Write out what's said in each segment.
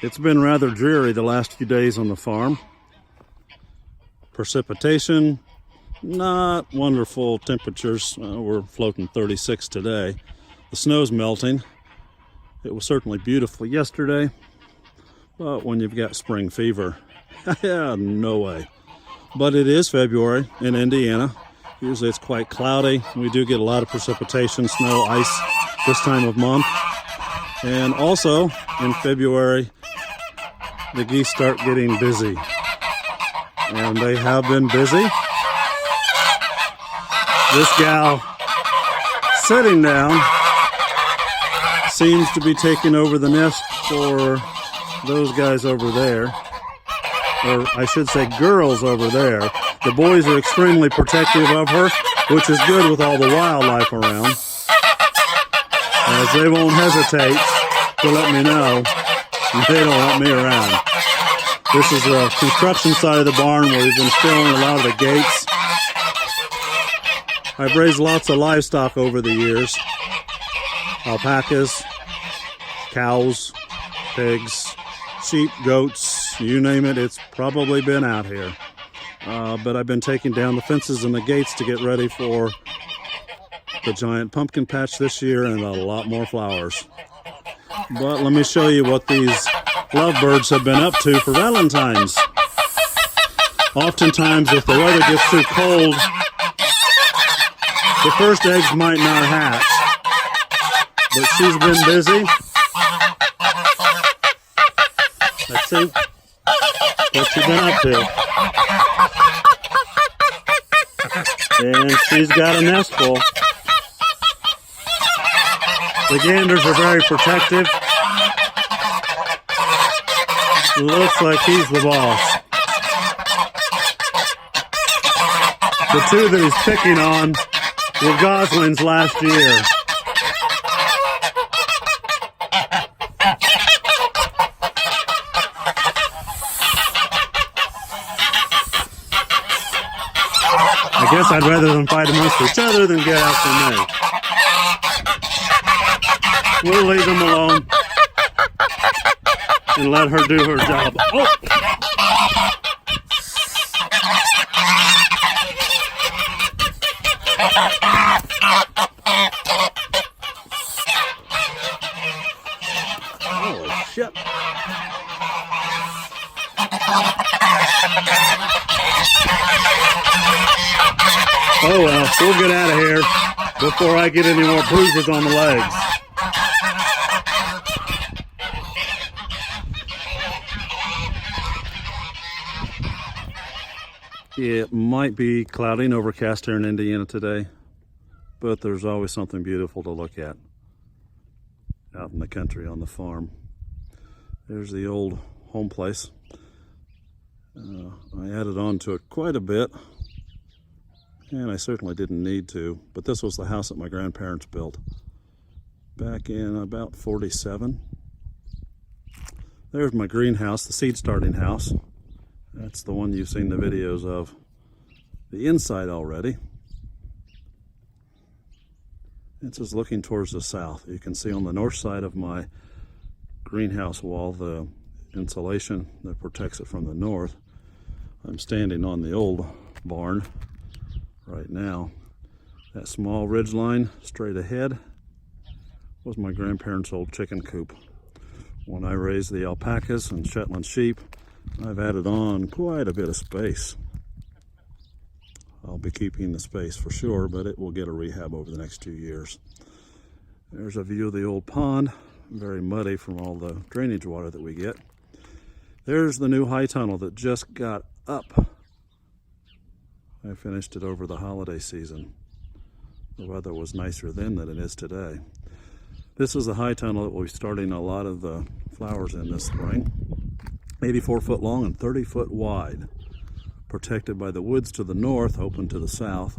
It's been rather dreary the last few days on the farm. Precipitation, not wonderful temperatures. We're floating 36 today. The snow's melting. It was certainly beautiful yesterday, but when you've got spring fever, yeah, no way. But it is February in Indiana. Usually it's quite cloudy. We do get a lot of precipitation, snow, ice this time of month. And also in February, the geese start getting busy. And they have been busy. This gal sitting down seems to be taking over the nest for those guys over there. Or I should say girls over there. The boys are extremely protective of her, which is good with all the wildlife around, as they won't hesitate to let me know they don't want me around. This is the construction side of the barn where we've been filling a lot of the gates. I've raised lots of livestock over the years. Alpacas, cows, pigs, sheep, goats, you name it, it's probably been out here. But I've been taking down the fences and the gates to get ready for the giant pumpkin patch this year and a lot more flowers. But let me show you what these lovebirds have been up to for Valentines. Oftentimes, if the weather gets too cold, the first eggs might not hatch. But she's been busy. Let's see what she's been up to. And she's got a nest full. The ganders are very protective. Looks like he's the boss. The two that he's picking on were goslings last year. I guess I'd rather them fight amongst each other than get after me. We'll leave them alone and let her do her job. Oh! Oh, shit. Oh well, we'll get out of here before I get any more bruises on the legs. It might be cloudy and overcast here in Indiana today, but there's always something beautiful to look at out in the country on the farm. There's the old home place. I added on to it quite a bit, and I certainly didn't need to, but this was the house that my grandparents built back in about 47. There's my greenhouse, the seed starting house. That's the one you've seen the videos of the inside already. It's just looking towards the south. You can see on the north side of my greenhouse wall the insulation that protects it from the north. I'm standing on the old barn right now. That small ridge line straight ahead was my grandparents' old chicken coop. When I raised the alpacas and Shetland sheep, I've added on quite a bit of space. I'll be keeping the space for sure, but it will get a rehab over the next 2 years. There's a view of the old pond, very muddy from all the drainage water that we get. There's the new high tunnel that just got up. I finished it over the holiday season. The weather was nicer then than it is today. This is the high tunnel that will be starting a lot of the flowers in this spring. 84 foot long and 30 foot wide. Protected by the woods to the north, open to the south.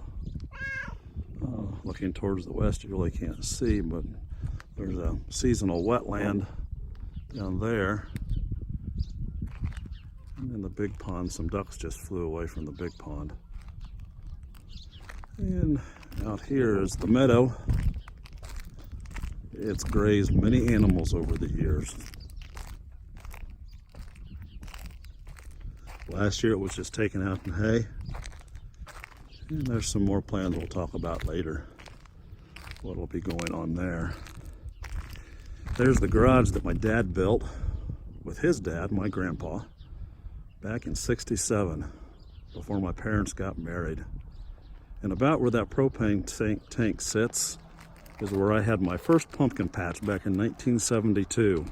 Looking towards the west, you really can't see, but there's a seasonal wetland down there. And in the big pond, some ducks just flew away from the big pond. And out here is the meadow. It's grazed many animals over the years. Last year it was just taken out in hay. And there's some more plans we'll talk about later. What'll be going on there. There's the garage that my dad built with his dad, my grandpa, back in '67, before my parents got married. And about where that propane tank sits is where I had my first pumpkin patch back in 1972.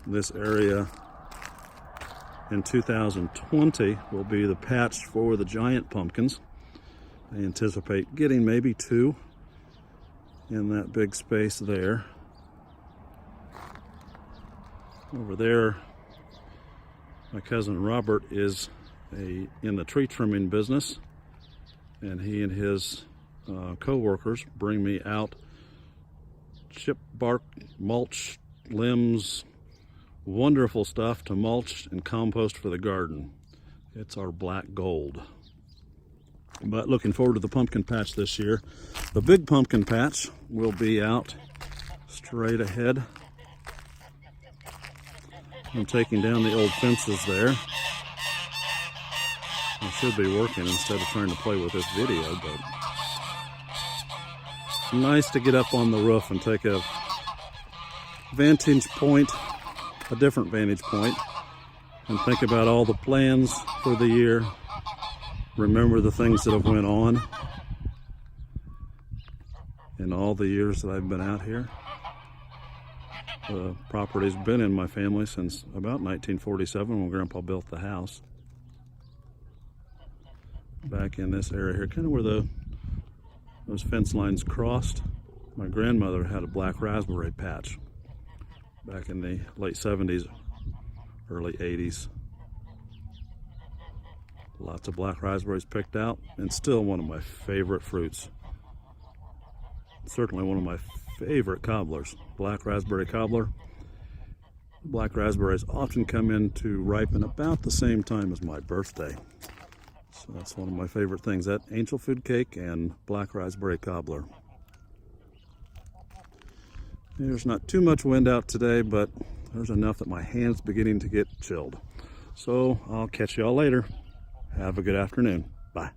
This area in 2020 will be the patch for the giant pumpkins. I anticipate getting maybe 2 in that big space there. Over there, my cousin Robert is in the tree trimming business, and he and his co-workers bring me out chip bark, mulch, limbs, wonderful stuff to mulch and compost for the garden. It's our black gold. But looking forward to the pumpkin patch this year. The big pumpkin patch will be out straight ahead. I'm taking down the old fences there. I should be working instead of trying to play with this video, but nice to get up on the roof and take a vantage point, a different vantage point, and think about all the plans for the year. Remember the things that have went on in all the years that I've been out here. The property's been in my family since about 1947 when Grandpa built the house. Back in this area here, kind of where those fence lines crossed, my grandmother had a black raspberry patch back in the late 70s, early 80s. Lots of black raspberries picked out, and still one of my favorite fruits. Certainly one of my favorite cobblers, black raspberry cobbler. Black raspberries often come in to ripen about the same time as my birthday. So that's one of my favorite things, that angel food cake and black raspberry cobbler. There's not too much wind out today, but there's enough that my hand's beginning to get chilled. So I'll catch y'all later. Have a good afternoon. Bye.